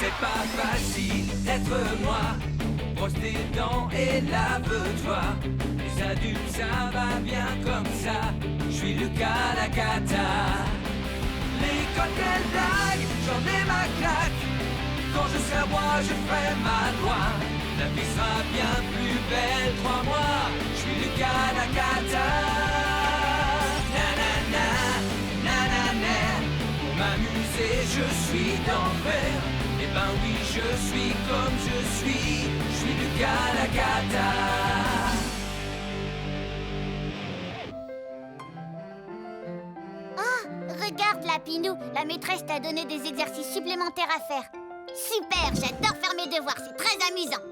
C'est pas facile d'être moi. Brosse tes dents et lave-toi. Les adultes, ça va bien comme ça. Je suis Lucas Lacata. L'école, quelle blague, j'en ai ma claque. Quand je serai roi, je ferai ma loi. La vie sera bien plus belle, crois-moi. Je suis Lucas Lacata. Nanana, nanana. Pour m'amuser, je suis d'enfer. Eh ben oui, je suis comme je suis Lucas Lacata. Oh, regarde Lapinou, la maîtresse t'a donné des exercices supplémentaires à faire. Super, j'adore faire mes devoirs, c'est très amusant.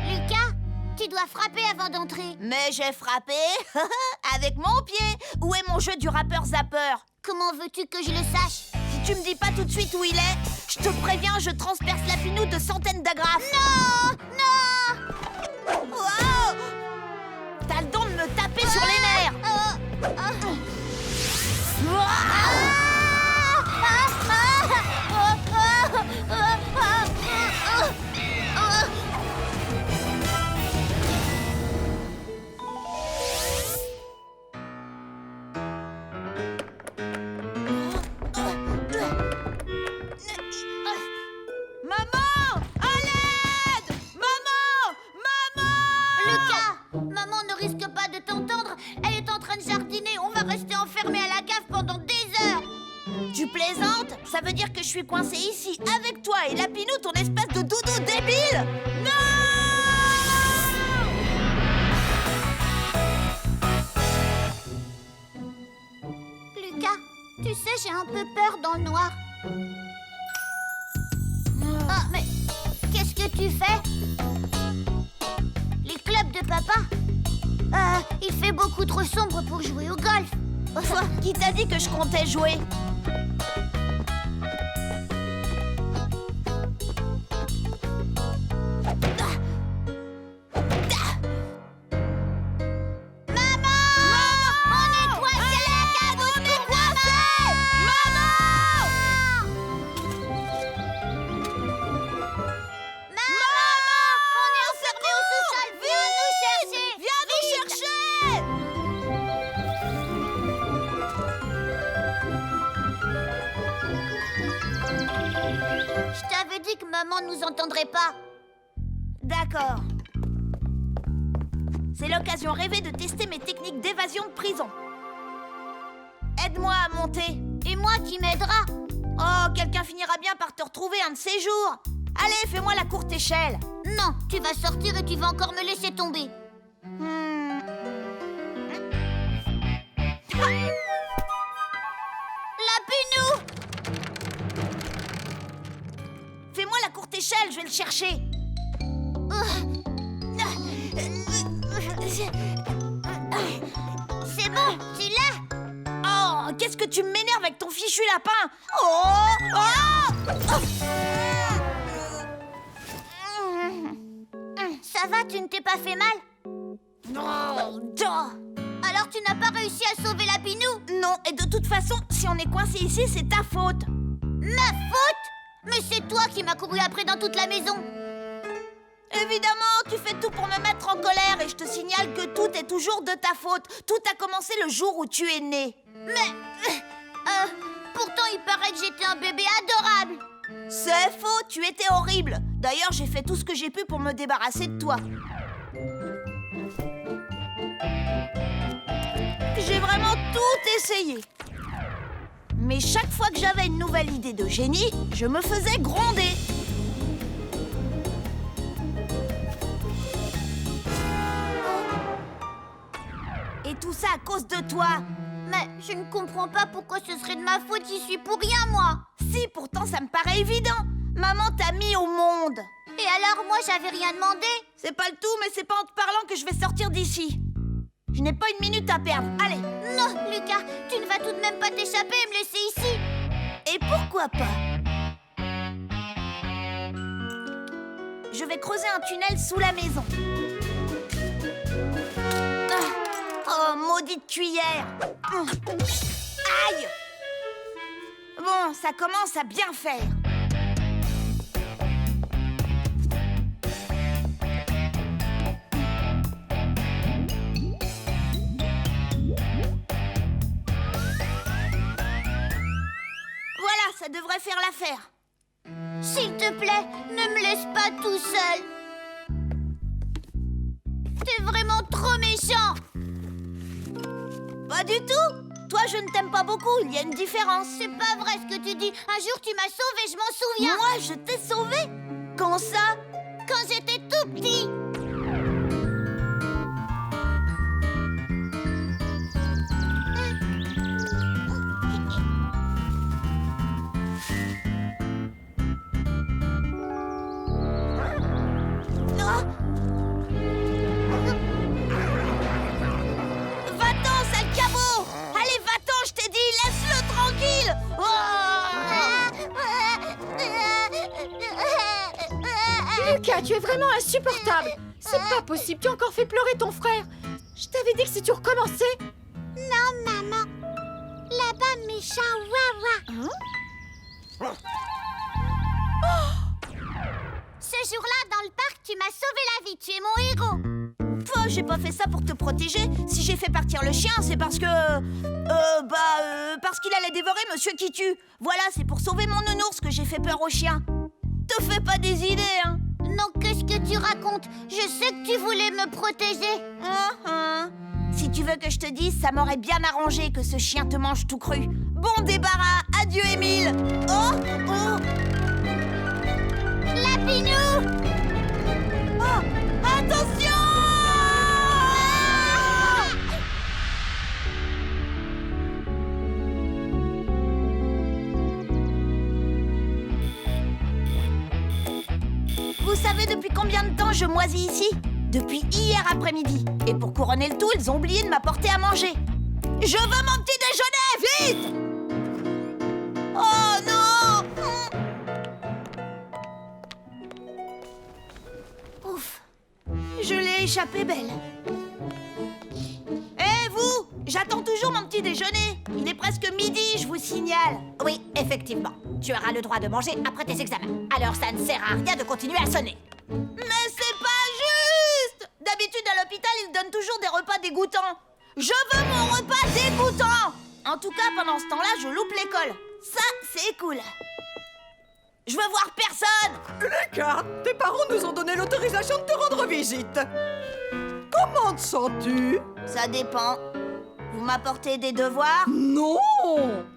Lucas, tu dois frapper avant d'entrer. Mais j'ai frappé avec mon pied. Où est mon jeu du rappeur zapper? Comment veux-tu que je le sache? Si tu me dis pas tout de suite où il est, je te préviens, je transperce Lapinou de centaines d'agrafes. Non! Non! Wow! T'as le don de me taper sur les nerfs. Maman! À l'aide! Maman! Maman! Lucas, maman ne risque pas de t'entendre. Elle est en train de jardiner. On va rester enfermés à la cave pendant des heures. Tu plaisantes? Ça veut dire que je suis coincée ici avec toi et Lapinou, ton espèce de doudou débile? Non! Lucas, tu sais, j'ai un peu peur dans le noir. Ah, mais qu'est-ce que tu fais? Les clubs de papa? Il fait beaucoup trop sombre pour jouer au golf. Qui t'a dit que je comptais jouer? Maman nous entendrait pas. D'accord. C'est l'occasion rêvée de tester mes techniques d'évasion de prison. Aide-moi à monter. Et moi qui m'aidera. Oh, quelqu'un finira bien par te retrouver un de ces jours. Allez, fais-moi la courte échelle. Non, tu vas sortir et tu vas encore me laisser tomber. Lapinou! Fais-moi la courte échelle, je vais le chercher. C'est bon, tu l'as? Oh, qu'est-ce que tu m'énerves avec ton fichu lapin? Oh! Ça va, tu ne t'es pas fait mal? Non! Alors tu n'as pas réussi à sauver Lapinou? Non, et de toute façon, si on est coincé ici, c'est ta faute. Ma faute? Mais c'est toi qui m'as couru après dans toute la maison. Évidemment, tu fais tout pour me mettre en colère et je te signale que tout est toujours de ta faute. Tout a commencé le jour où tu es né. Mais... pourtant, il paraît que j'étais un bébé adorable. C'est faux, tu étais horrible. D'ailleurs, j'ai fait tout ce que j'ai pu pour me débarrasser de toi. J'ai vraiment tout essayé. Mais chaque fois que j'avais une nouvelle idée de génie, je me faisais gronder. Et tout ça à cause de toi. Mais je ne comprends pas pourquoi ce serait de ma faute, j'y suis pour rien, moi. Si, pourtant ça me paraît évident. Maman t'a mis au monde. Et alors, moi, j'avais rien demandé. C'est pas le tout, mais c'est pas en te parlant que je vais sortir d'ici. Je n'ai pas une minute à perdre. Allez. Non, Lucas, tu ne vas tout de même pas t'échapper et me laisser ici. Et pourquoi pas? Je vais creuser un tunnel sous la maison. Oh, maudite cuillère. Aïe. Bon, bon, ça commence à bien faire. Voilà, ça devrait faire l'affaire. S'il te plaît, ne me laisse pas tout seul. T'es vraiment trop méchant. Pas du tout. Toi, je ne t'aime pas beaucoup, il y a une différence. C'est pas vrai ce que tu dis. Un jour, tu m'as sauvée, je m'en souviens. Moi, je t'ai sauvé. Quand ça? Quand j'étais tout petit. Ah! Va-t'en, sale cabot! Allez, va-t'en, je t'ai dit, laisse-le tranquille! Lucas, tu es vraiment insupportable. C'est pas possible, tu as encore fait pleurer ton frère. Je t'avais dit que si tu recommençais... Non, maman. Là-bas, méchant Wawa. Hein? Ce jour-là, dans le parc, tu m'as sauvé la vie. Tu es mon héros. Toi, j'ai pas fait ça pour te protéger. Si j'ai fait partir le chien, c'est parce que... parce qu'il allait dévorer Monsieur qui tue. Voilà, c'est pour sauver mon nounours que j'ai fait peur au chien. Te fais pas des idées, hein? Non, qu'est-ce que tu racontes? Je sais que tu voulais me protéger. Si tu veux que je te dise, ça m'aurait bien arrangé que ce chien te mange tout cru. Bon débarras, adieu Émile. Oh, oh. Lapinou! Oh, attention! Vous savez depuis combien de temps je moisis ici? Depuis hier après-midi. Et pour couronner le tout, ils ont oublié de m'apporter à manger. Je veux mon petit déjeuner, vite! Oh non! Ouf! Je l'ai échappé belle. Eh vous! J'attends toujours mon petit déjeuner. Il est presque midi, je vous signale. Oui, effectivement. Tu auras le droit de manger après tes examens. Alors ça ne sert à rien de continuer à sonner. Mais c'est pas juste! D'habitude à l'hôpital, ils donnent toujours des repas dégoûtants. Je veux mon repas dégoûtant! En tout cas, pendant ce temps-là, je loupe l'école. Ça, c'est cool. Je veux voir personne! Lucas, tes parents nous ont donné l'autorisation de te rendre visite. Comment te sens-tu? Ça dépend. Vous m'apportez des devoirs? Non!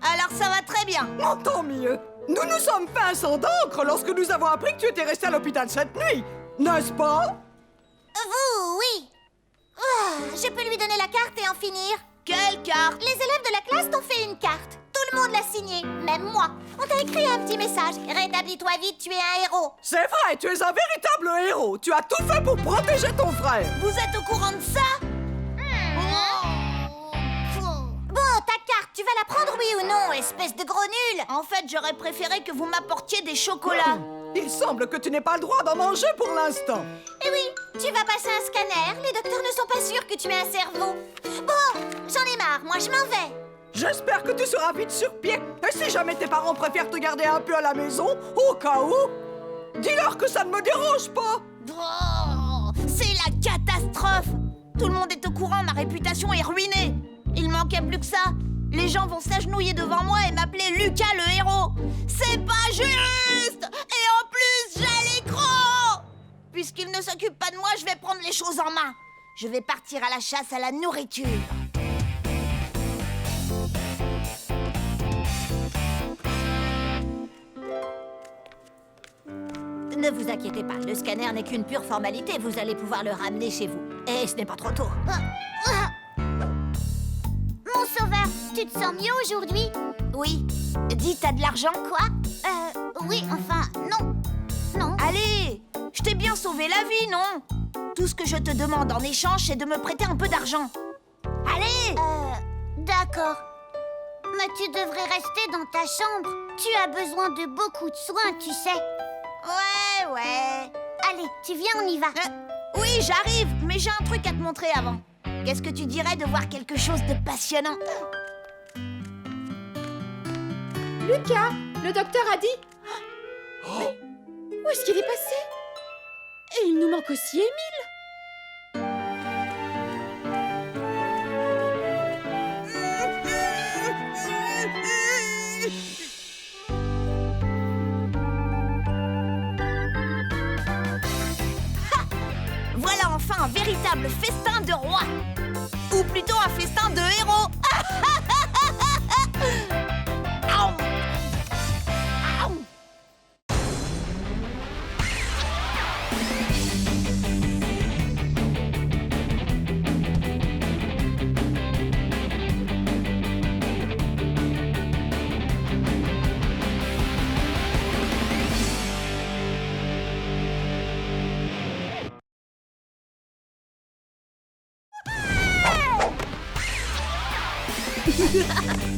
Alors ça va très bien. Oh, tant mieux. Nous nous sommes fait un sang d'encre lorsque nous avons appris que tu étais resté à l'hôpital cette nuit, n'est-ce pas? Vous, oui. Je peux lui donner la carte et en finir. Quelle carte? Les élèves de la classe t'ont fait une carte. Tout le monde l'a signée, même moi. On t'a écrit un petit message. Rétablis-toi vite, tu es un héros. C'est vrai, tu es un véritable héros. Tu as tout fait pour protéger ton frère. Vous êtes au courant de ça? Bon, ta carte, tu vas la prendre, oui ou non, espèce de gros nul? En fait, j'aurais préféré que vous m'apportiez des chocolats. Il semble que tu n'aies pas le droit d'en manger pour l'instant. Eh oui, tu vas passer un scanner. Les docteurs ne sont pas sûrs que tu aies un cerveau. Bon, j'en ai marre, moi je m'en vais. J'espère que tu seras vite sur pied. Et si jamais tes parents préfèrent te garder un peu à la maison, au cas où, dis-leur que ça ne me dérange pas. Oh, c'est la catastrophe. Tout le monde est au courant, ma réputation est ruinée. Il manquait plus que ça. Les gens vont s'agenouiller devant moi et m'appeler Lucas le héros. C'est pas juste. Et en plus, j'ai les crocs. Puisqu'il ne s'occupe pas de moi, je vais prendre les choses en main. Je vais partir à la chasse à la nourriture. Ne vous inquiétez pas, le scanner n'est qu'une pure formalité. Vous allez pouvoir le ramener chez vous. Et ce n'est pas trop tôt. Mon sauveur, tu te sens mieux aujourd'hui? Oui. Dis, t'as de l'argent? Quoi? Oui, enfin, non. Non. Allez, je t'ai bien sauvé la vie, non? Tout ce que je te demande en échange, c'est de me prêter un peu d'argent. Allez! D'accord. Mais tu devrais rester dans ta chambre. Tu as besoin de beaucoup de soins, tu sais. Ouais. Allez, tu viens, on y va. Oui, j'arrive, mais j'ai un truc à te montrer avant. Qu'est-ce que tu dirais de voir quelque chose de passionnant? Lucas, le docteur a dit... Mais où est-ce qu'il est passé? Et il nous manque aussi Émile. Voilà enfin un véritable festin de roi. Ou plutôt un festin de héros. Aouh. Aouh.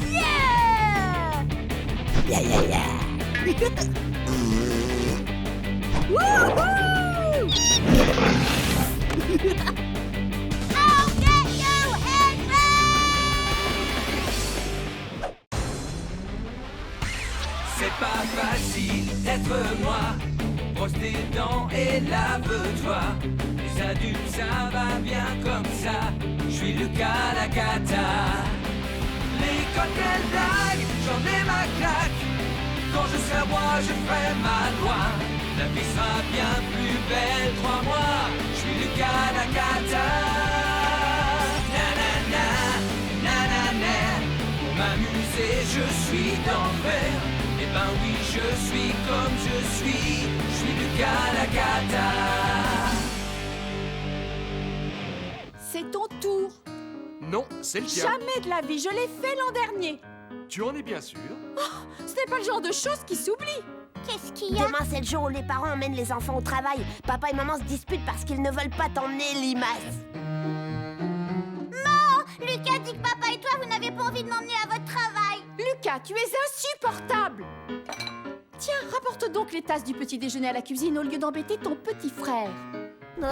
Yeah! Yeah, yeah, yeah! Woohoo! I'll get you, Henry! C'est pas facile d'être moi. Brosse tes dents et lave-toi. Les adultes, ça va bien comme ça. Je suis Lucas la cata. L'école, quelle blague, j'en ai ma claque. Quand je serai roi, je ferai ma loi. La vie sera bien plus belle, crois-moi. Je suis Lucas la cata. Nanana, nanana. Pour m'amuser, je suis d'enfer. Eh ben oui, je suis comme je suis. Je suis Lucas la cata. C'est ton tour. Non, c'est le tien. Jamais de la vie, je l'ai fait l'an dernier. Tu en es bien sûr? Ce n'est pas le genre de choses qui s'oublie. Qu'est-ce qu'il y a? Demain, c'est le jour où les parents emmènent les enfants au travail. Papa et maman se disputent parce qu'ils ne veulent pas t'emmener, limace. Lucas dit que papa et toi, vous n'avez pas envie de m'emmener à votre travail. Lucas, tu es insupportable. Tiens, rapporte donc les tasses du petit déjeuner à la cuisine au lieu d'embêter ton petit frère. Oh.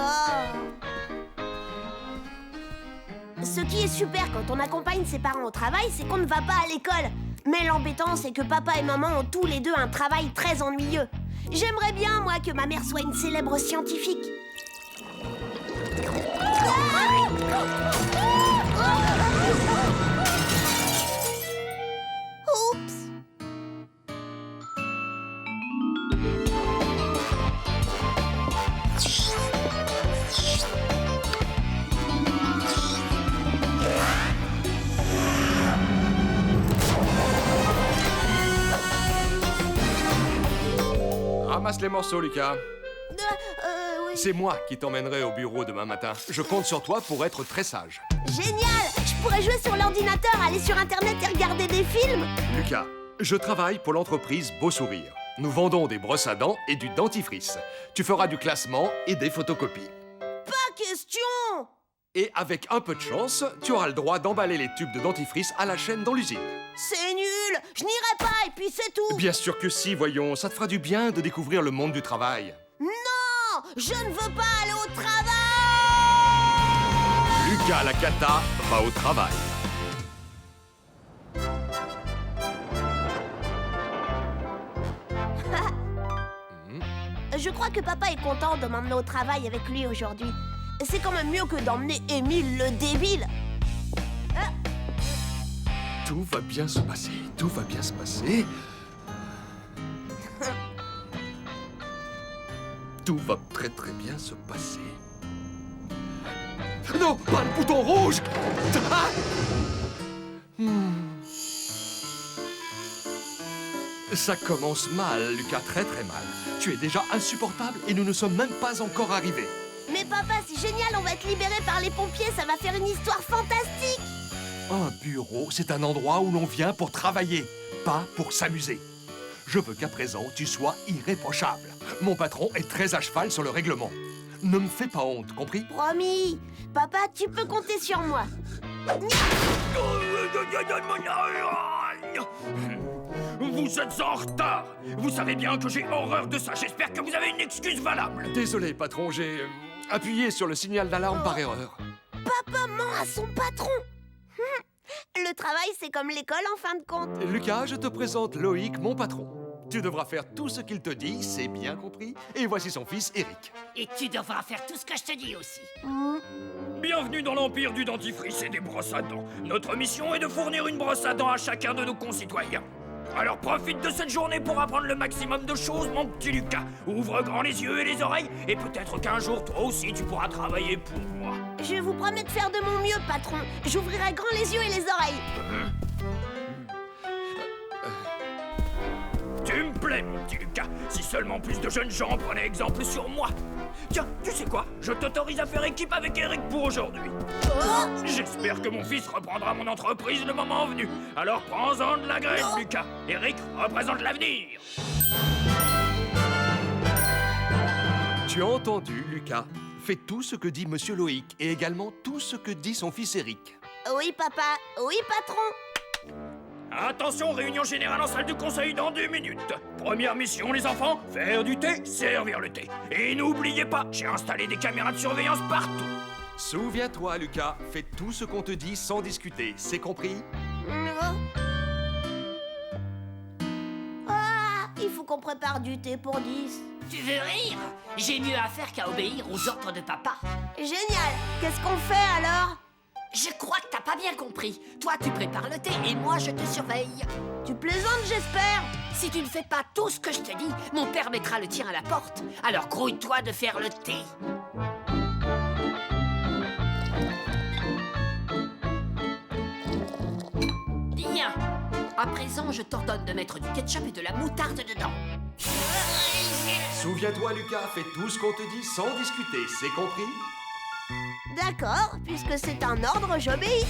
Ce qui est super quand on accompagne ses parents au travail, c'est qu'on ne va pas à l'école. Mais l'embêtant, c'est que papa et maman ont tous les deux un travail très ennuyeux. J'aimerais bien, moi, que ma mère soit une célèbre scientifique. Oups. Ramasse les morceaux, Lucas. Oui. C'est moi qui t'emmènerai au bureau demain matin. Je compte sur toi pour être très sage. Génial! Je pourrais jouer sur l'ordinateur, aller sur Internet et regarder des films. Lucas, je travaille pour l'entreprise Beau Sourire. Nous vendons des brosses à dents et du dentifrice. Tu feras du classement et des photocopies. Pas question! Et avec un peu de chance, tu auras le droit d'emballer les tubes de dentifrice à la chaîne dans l'usine. C'est nul! Je n'irai pas et puis c'est tout! Bien sûr que si, voyons, ça te fera du bien de découvrir le monde du travail. Non! Je ne veux pas aller au travail! Lucas la cata va au travail. Je crois que papa est content de m'emmener au travail avec lui aujourd'hui. C'est quand même mieux que d'emmener Émile le débile. Tout va bien se passer, tout va bien se passer. Tout va très très bien se passer. Non, pas le bouton rouge! Ah! Ça commence mal, Lucas, très très mal. Tu es déjà insupportable et nous ne sommes même pas encore arrivés. Mais papa, c'est génial, on va être libéré par les pompiers, ça va faire une histoire fantastique. Un bureau, c'est un endroit où l'on vient pour travailler, pas pour s'amuser. Je veux qu'à présent, tu sois irréprochable. Mon patron est très à cheval sur le règlement. Ne me fais pas honte, compris? Promis. Papa, tu peux compter sur moi. Vous êtes en retard. Vous savez bien que j'ai horreur de ça. J'espère que vous avez une excuse valable. Désolé, patron, j'ai appuyé sur le signal d'alarme par erreur. Papa ment à son patron. Le travail, c'est comme l'école en fin de compte. Lucas, je te présente Loïc, mon patron. Tu devras faire tout ce qu'il te dit, c'est bien compris. Et voici son fils, Eric. Et tu devras faire tout ce que je te dis aussi. Bienvenue dans l'empire du dentifrice et des brosses à dents. Notre mission est de fournir une brosse à dents à chacun de nos concitoyens. Alors profite de cette journée pour apprendre le maximum de choses, mon petit Lucas. Ouvre grand les yeux et les oreilles, et peut-être qu'un jour, toi aussi, tu pourras travailler pour moi. Je vous promets de faire de mon mieux, patron. J'ouvrirai grand les yeux et les oreilles. Tu me plais, mon petit Lucas. Si seulement plus de jeunes gens prenaient exemple sur moi. Tiens, tu sais quoi? Je t'autorise à faire équipe avec Eric pour aujourd'hui. J'espère que mon fils reprendra mon entreprise le moment venu. Alors prends-en de la graine, Lucas. Eric représente l'avenir. Tu as entendu, Lucas? Fais tout ce que dit Monsieur Loïc et également tout ce que dit son fils Eric. Oui, papa. Oui, patron. Attention, réunion générale en salle du conseil dans 2 minutes. Première mission, les enfants, faire du thé, servir le thé. Et n'oubliez pas, j'ai installé des caméras de surveillance partout. Souviens-toi, Lucas, fais tout ce qu'on te dit sans discuter, c'est compris? Ah, il faut qu'on prépare du thé pour 10. Tu veux rire? J'ai mieux à faire qu'à obéir aux ordres de papa. Génial. Qu'est-ce qu'on fait alors? Je crois que t'as pas bien compris. Toi, tu prépares le thé et moi, je te surveille. Tu plaisantes, j'espère. Si tu ne fais pas tout ce que je te dis, mon père mettra le tien à la porte. Alors grouille-toi de faire le thé. Bien. À présent, je t'ordonne de mettre du ketchup et de la moutarde dedans. Souviens-toi, Lucas, fais tout ce qu'on te dit sans discuter, c'est compris? D'accord, puisque c'est un ordre, j'obéis.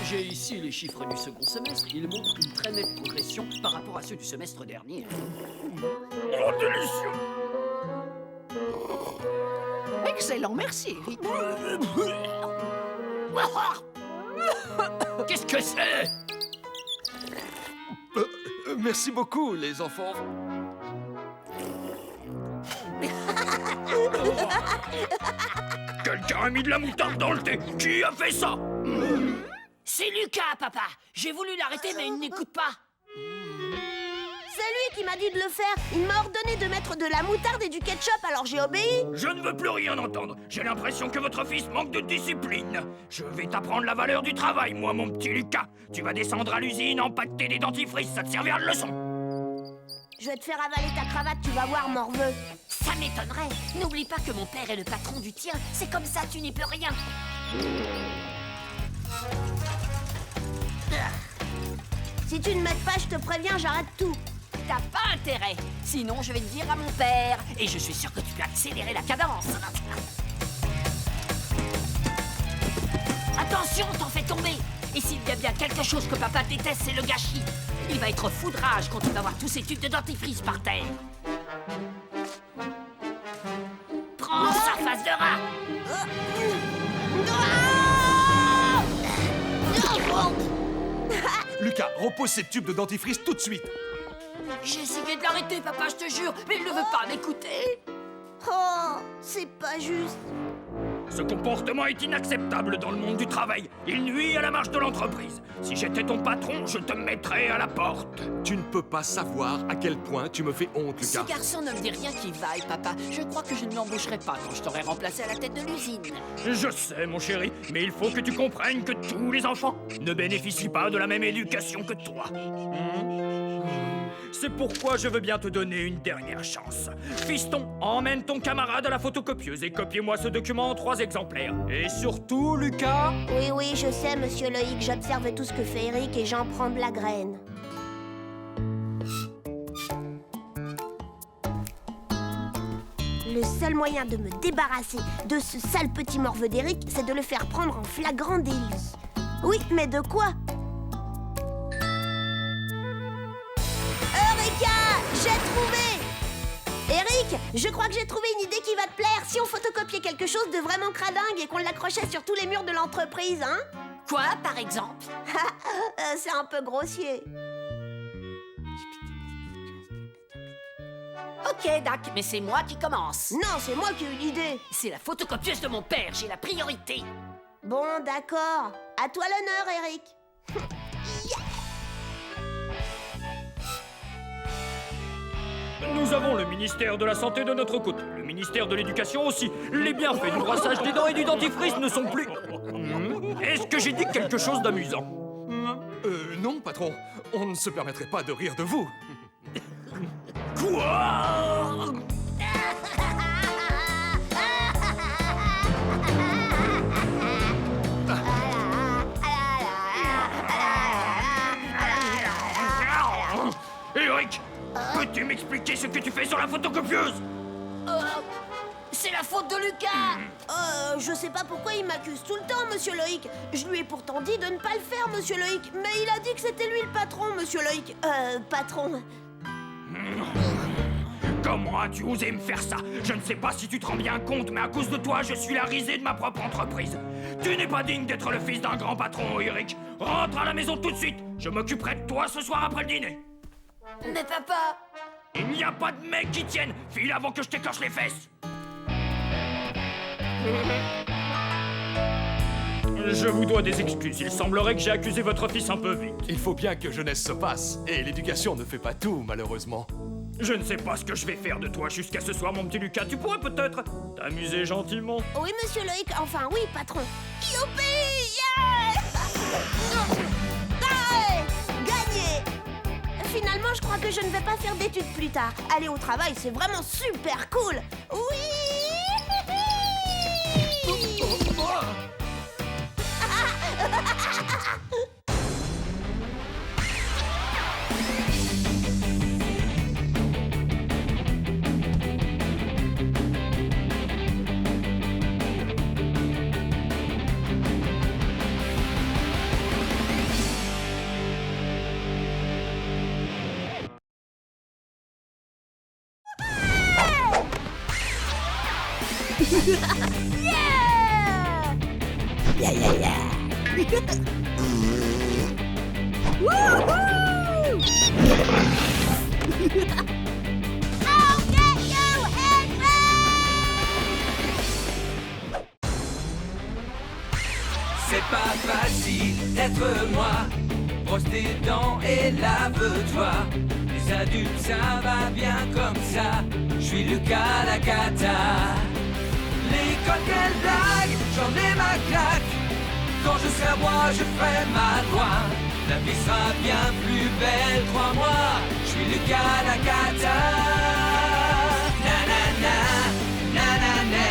J'ai ici les chiffres du second semestre. Ils montrent une très nette progression par rapport à ceux du semestre dernier. Oh, délicieux! Excellent, merci, Eric. Qu'est-ce que c'est? Merci beaucoup, les enfants. Quelqu'un a mis de la moutarde dans le thé. Qui a fait ça? C'est Lucas, papa. J'ai voulu l'arrêter, mais il n'écoute pas. C'est lui qui m'a dit de le faire. Il m'a ordonné de mettre de la moutarde et du ketchup, alors j'ai obéi. Je ne veux plus rien entendre. J'ai l'impression que votre fils manque de discipline. Je vais t'apprendre la valeur du travail, moi, mon petit Lucas. Tu vas descendre à l'usine, empaqueter des dentifrices, ça te servira de leçon. Je vais te faire avaler ta cravate, tu vas voir, morveux. Ça m'étonnerait. N'oublie pas que mon père est le patron du tien. C'est comme ça, tu n'y peux rien. Si tu ne m'aides pas, je te préviens, j'arrête tout. T'as pas intérêt. Sinon, je vais le dire à mon père. Et je suis sûr que tu peux accélérer la cadence. Attention, t'en fais tomber. Et s'il y a bien quelque chose que papa déteste, c'est le gâchis. Il va être fou de rage quand il va voir tous ces tubes de dentifrice par terre. Prends sa face de rat. Lucas, repose ces tubes de dentifrice tout de suite. J'ai essayé de l'arrêter, papa, je te jure, mais il ne veut pas m'écouter. Oh, c'est pas juste. Ce comportement est inacceptable dans le monde du travail. Il nuit à la marche de l'entreprise. Si j'étais ton patron, je te mettrais à la porte. Tu ne peux pas savoir à quel point tu me fais honte, Ce Lucas. garçon ne me dit rien qui vaille, papa. Je crois que je ne l'embaucherai pas quand je t'aurai remplacé à la tête de l'usine. Je sais, mon chéri, mais il faut que tu comprennes que tous les enfants ne bénéficient pas de la même éducation que toi. C'est pourquoi je veux bien te donner une dernière chance. Fiston, emmène ton camarade à la photocopieuse et copiez-moi ce document en 3 exemplaires. Et surtout, Lucas... Oui, oui, je sais, monsieur Loïc, j'observe tout ce que fait Eric et j'en prends de la graine. Le seul moyen de me débarrasser de ce sale petit morveux d'Eric, c'est de le faire prendre en flagrant délit. Oui, mais de quoi? Eureka! J'ai trouvé! Eric, je crois que j'ai trouvé une idée qui va te plaire. Si on photocopiait quelque chose de vraiment cradingue et qu'on l'accrochait sur tous les murs de l'entreprise, hein? Quoi, par exemple? C'est un peu grossier. Ok, Dac, mais c'est moi qui commence. Non, c'est moi qui ai eu l'idée. C'est la photocopieuse de mon père, j'ai la priorité. Bon, d'accord. À toi l'honneur, Eric. Nous avons le ministère de la Santé de notre côté, le ministère de l'Éducation aussi. Les bienfaits du brossage des dents et du dentifrice ne sont plus... Est-ce que j'ai dit quelque chose d'amusant? Non, patron. On ne se permettrait pas de rire de vous. Quoi? Eric, peux-tu m'expliquer ce que tu fais sur la photocopieuse? C'est la faute de Lucas. Je sais pas pourquoi il m'accuse tout le temps, monsieur Loïc. Je lui ai pourtant dit de ne pas le faire, monsieur Loïc. Mais il a dit que c'était lui le patron, monsieur Loïc. Patron. Comment as-tu osé me faire ça? Je ne sais pas si tu te rends bien compte, mais à cause de toi, je suis la risée de ma propre entreprise. Tu n'es pas digne d'être le fils d'un grand patron, Eric. Rentre à la maison tout de suite. Je m'occuperai de toi ce soir après le dîner. Mais papa... Il n'y a pas de mec qui tienne. File avant que je t'écorche les fesses. Je vous dois des excuses. Il semblerait que j'ai accusé votre fils un peu vite. Il faut bien que jeunesse se passe. Et l'éducation ne fait pas tout, malheureusement. Je ne sais pas ce que je vais faire de toi jusqu'à ce soir, mon petit Lucas. Tu pourrais peut-être t'amuser gentiment. Oui, monsieur Loïc. Enfin, oui, patron. Youpi! Yeah! Ouais! Gagné! Finalement, je crois que je ne vais pas faire d'études plus tard. Aller au travail, c'est vraiment super cool. Oui! C'est pas facile d'être moi. Brosse tes dents et lave-toi. Les adultes, ça va bien comme ça. Je suis Lucas la cata. L'école, quelle blague, j'en ai ma claque. Quand je serai à moi, je ferai ma loi. La vie sera bien plus belle, crois-moi. Je suis Lucas la cata. Nanana, nanana.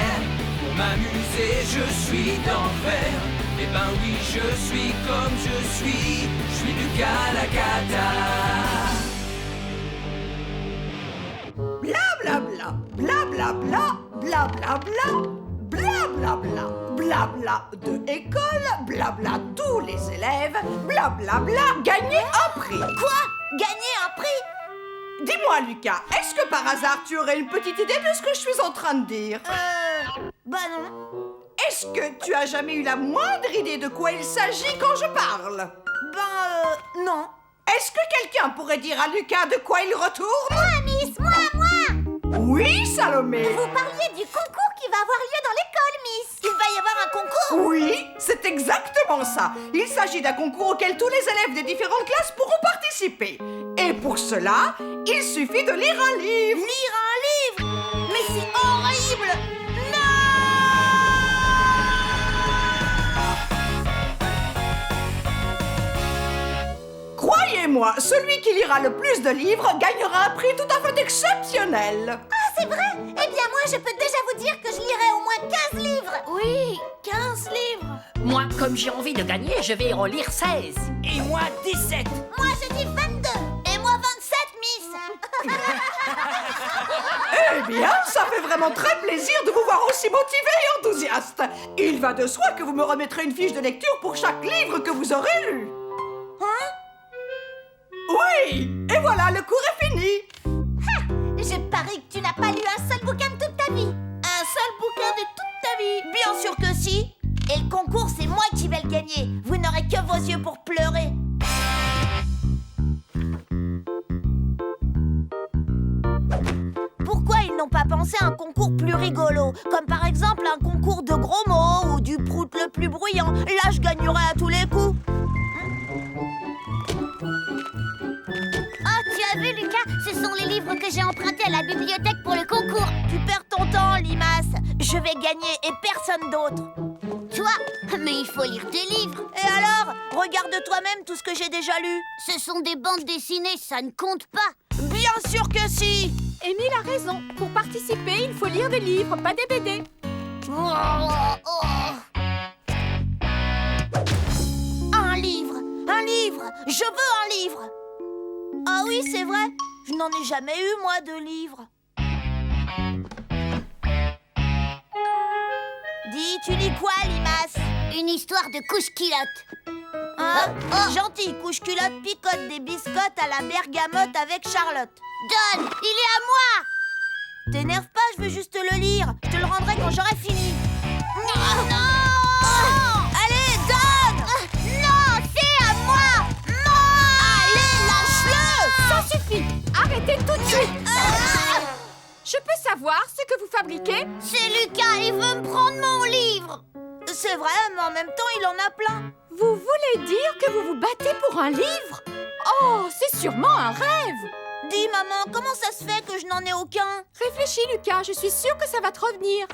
Pour m'amuser, je suis d'enfer. Eh ben oui, je suis comme je suis Lucas la cata. Blablabla, blablabla, blablabla, blablabla, blabla de école, blabla tous les élèves, blablabla, gagner un prix. Quoi? Gagner un prix? Dis-moi, Lucas, est-ce que par hasard tu aurais une petite idée de ce que je suis en train de dire? Bah non. Est-ce que tu as jamais eu la moindre idée de quoi il s'agit quand je parle? Non. Est-ce que quelqu'un pourrait dire à Lucas de quoi il retourne? Moi, Miss, moi! Oui, Salomé. Vous parliez du concours qui va avoir lieu dans l'école, Miss. Il va y avoir un concours? Oui, c'est exactement ça. Il s'agit d'un concours auquel tous les élèves des différentes classes pourront participer. Et pour cela, il suffit de lire un livre. Lire un livre? Mais c'est horrible! Croyez-moi, celui qui lira le plus de livres gagnera un prix tout à fait exceptionnel. Ah, c'est vrai? Eh bien, moi, je peux déjà vous dire que je lirai au moins 15 livres. Oui, 15 livres. Moi, comme j'ai envie de gagner, je vais en lire 16. Et moi, 17. Moi, je dis 22. Et moi, 27, Miss. Eh bien, ça fait vraiment très plaisir de vous voir aussi motivé et enthousiaste. Il va de soi que vous me remettrez une fiche de lecture pour chaque livre que vous aurez lu. Hein? Oui, et voilà, le cours est fini. Je parie que tu n'as pas lu un seul bouquin de toute ta vie. Un seul bouquin de toute ta vie? Bien sûr que si. Et le concours, c'est moi qui vais le gagner. Vous n'aurez que vos yeux pour pleurer. penser à un concours plus rigolo, comme par exemple un concours de gros mots ou du prout le plus bruyant. Là, je gagnerais à tous les coups. Oh, tu as vu, Lucas? Ce sont les livres que j'ai empruntés à la bibliothèque pour le concours. Tu perds ton temps, Limace. Je vais gagner et personne d'autre. Toi? Mais il faut lire des livres. Et alors? Regarde toi-même tout ce que j'ai déjà lu. Ce sont des bandes dessinées, ça ne compte pas. Bien sûr que si! Émile a raison. Pour participer, il faut lire des livres, pas des BD. Un livre! Un livre! Je veux un livre! Ah oui, c'est vrai. Je n'en ai jamais eu, moi, de livre. Dis, tu lis quoi, Limace? Une histoire de couche-culotte. Hein? Gentil, couche-culotte picote des biscottes à la bergamote avec Charlotte. Donne, il est à moi. T'énerve pas, je veux juste le lire. Je te le rendrai quand j'aurai fini. Non. Allez, donne! Non, c'est à moi. Non. Allez, lâche-le! Ça suffit. Arrêtez tout de suite. Je peux savoir ce que vous fabriquez? C'est Lucas, il veut me prendre mon livre. C'est vrai, mais en même temps, il en a plein. Vous voulez dire que vous vous battez pour un livre? Oh, c'est sûrement un rêve. Dis, maman, comment ça se fait que je n'en ai aucun? Réfléchis, Lucas, je suis sûre que ça va te revenir.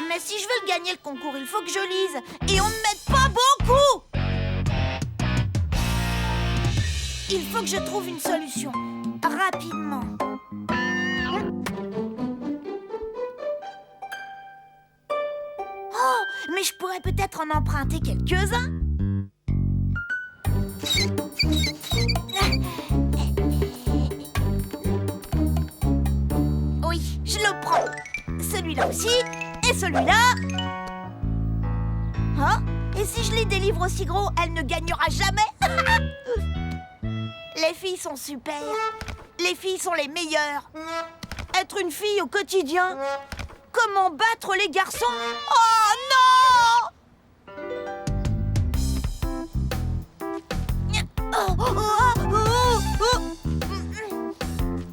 Mais si je veux gagner le concours, il faut que je lise. Et on ne m'aide pas beaucoup. Il faut que je trouve une solution. Rapidement. Oh, mais je pourrais peut-être en emprunter quelques-uns. Oui, je le prends. Celui-là aussi. Et celui-là. Hein? Et si je lis des livres aussi gros, elle ne gagnera jamais. Les filles sont super. Les filles sont les meilleures. Être une fille au quotidien. Comment battre les garçons? Oh non!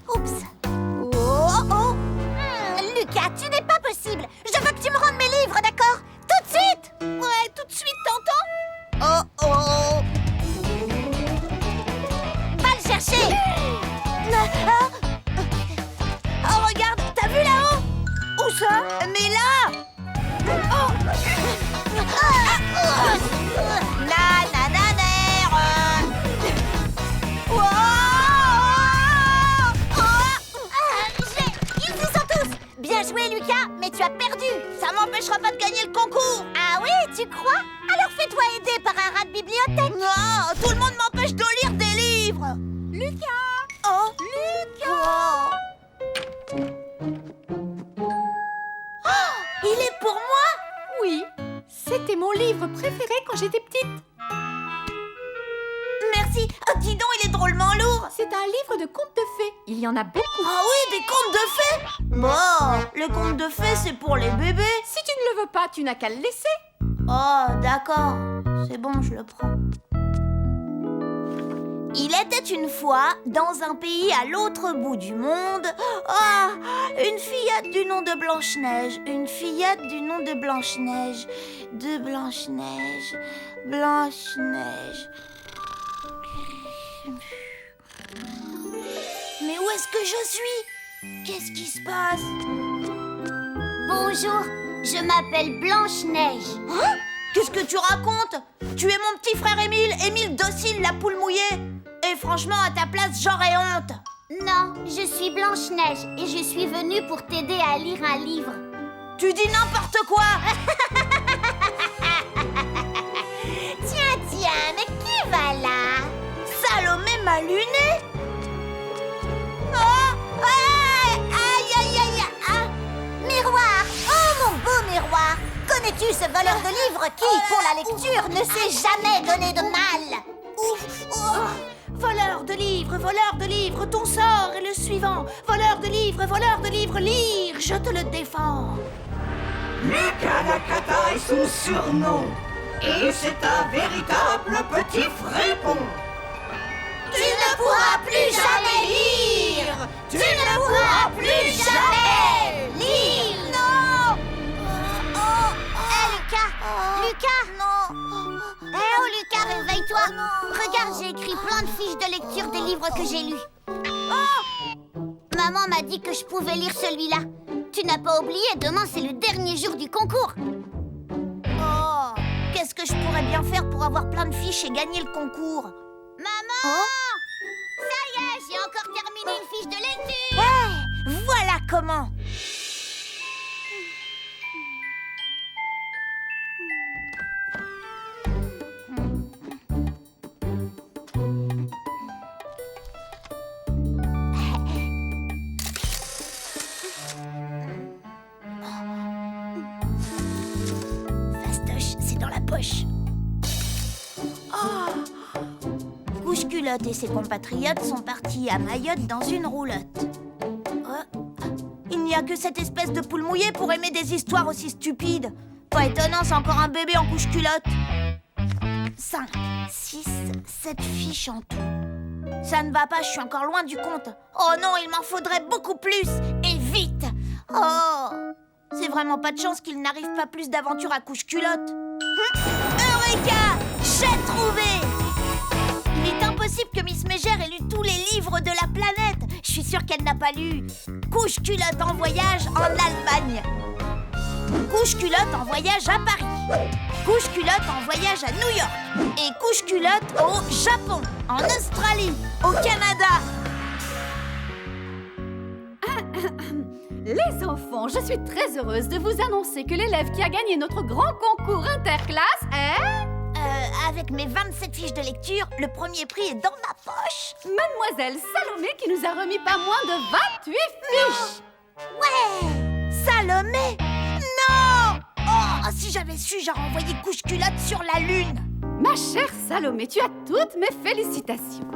Oups. Lucas, tu n'es pas possible. Je veux que tu me rendes mes livres, d'accord? Tout de suite. Ouais, tout de suite, t'entends? Oh! Va le chercher. Oh, regarde, t'as vu là-haut? Où ça? Mais là! Oh! Ils y sont tous. Bien joué, Lucas, mais tu as perdu. Ça m'empêchera pas de gagner le concours! Ah oui, tu crois? Alors fais-toi aider par un rat de bibliothèque. Non, tout le monde m'empêche de lire des livres! Lucas! Oh! Lucas! Oh, il est pour moi? Oui, c'était mon livre préféré quand j'étais petite. Merci. Oh, dis donc, il est drôlement lourd. C'est un livre de contes de fées. Il y en a beaucoup. Ah oui, des contes de fées? Bon, les contes de fées, c'est pour les bébés. Si tu ne le veux pas, tu n'as qu'à le laisser. Oh, d'accord. C'est bon, je le prends. Il était une fois, dans un pays à l'autre bout du monde, une fillette du nom de Blanche-Neige. Une fillette du nom de Blanche-Neige. De Blanche-Neige. Blanche-Neige. Mais où est-ce que je suis? Qu'est-ce qui se passe? Bonjour, je m'appelle Blanche-Neige. Hein? Qu'est-ce que tu racontes? Tu es mon petit frère Émile, Émile docile, la poule mouillée. Et franchement, à ta place, j'aurais honte. Non, je suis Blanche-Neige et je suis venue pour t'aider à lire un livre. Tu dis n'importe quoi. Tiens, mais qui va là? Salomé m'a luné. Oh, aïe. Miroir! Oh, mon beau miroir! Connais-tu ce voleur de livres qui, pour la lecture, ne s'est jamais donné de mal? Ouf. Voleur de livres, ton sort est le suivant. Voleur de livres, lire, je te le défends. Lucas la Cata est son surnom. Et c'est un véritable petit frépon. Tu ne pourras plus jamais lire. Tu ne pourras plus jamais lire. Non. Lucas. Non. Oh, Lucas, réveille-toi. Regarde, j'ai écrit plein de fiches de lecture des livres que j'ai lus. Maman m'a dit que je pouvais lire celui-là. Tu n'as pas oublié, demain c'est le dernier jour du concours. Oh, qu'est-ce que je pourrais bien faire pour avoir plein de fiches et gagner le concours? Maman, ça y est, j'ai encore terminé une fiche de lecture. Hey, voilà comment. C'est dans la poche. Couche-culotte et ses compatriotes sont partis à Mayotte dans une roulotte. Il n'y a que cette espèce de poule mouillée pour aimer des histoires aussi stupides. Pas étonnant, c'est encore un bébé en couche-culotte. 5, 6, 7 fiches en tout. Ça ne va pas, je suis encore loin du compte. Oh non, il m'en faudrait beaucoup plus. Et vite. Oh, c'est vraiment pas de chance qu'il n'arrive pas plus d'aventures à couche-culotte. Eureka! J'ai trouvé! Il est impossible que Miss Mégère ait lu tous les livres de la planète. Je suis sûre qu'elle n'a pas lu Couche-culotte en voyage en Allemagne, Couche-culotte en voyage à Paris, Couche-culotte en voyage à New York et Couche-culotte au Japon, en Australie, au Canada. Les enfants, je suis très heureuse de vous annoncer que l'élève qui a gagné notre grand concours interclasse est... Avec mes 27 fiches de lecture, le premier prix est dans ma poche. Mademoiselle Salomé qui nous a remis pas moins de 28 fiches. Ouais! Salomé? Non! Oh, si j'avais su, j'aurais envoyé couche-culotte sur la Lune. Ma chère Salomé, tu as toutes mes félicitations.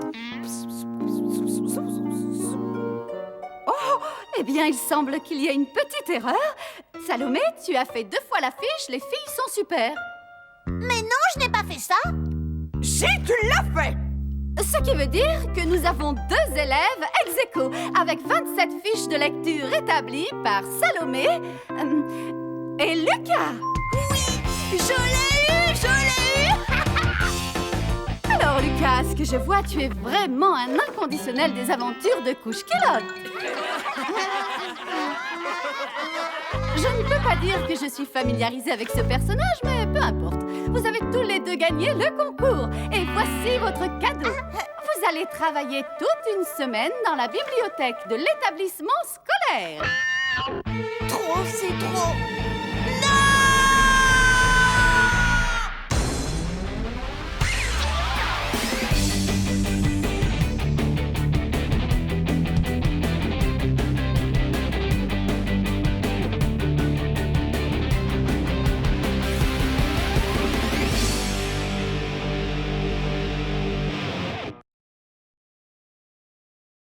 Oh, eh bien, il semble qu'il y ait une petite erreur. Salomé, tu as fait 2 fois la fiche, les filles sont super. Mais non, je n'ai pas fait ça. Si, tu l'as fait. Ce qui veut dire que nous avons 2 élèves ex aequo, avec 27 fiches de lecture établies par Salomé et Lucas. Oui, je l'ai eu. Alors Lucas, à ce que je vois, tu es vraiment un inconditionnel des aventures de couche-culotte. Je ne peux pas dire que je suis familiarisée avec ce personnage, mais peu importe. Vous avez tous les 2 gagné le concours. Et voici votre cadeau. Vous allez travailler toute une semaine dans la bibliothèque de l'établissement scolaire. Trop, c'est trop.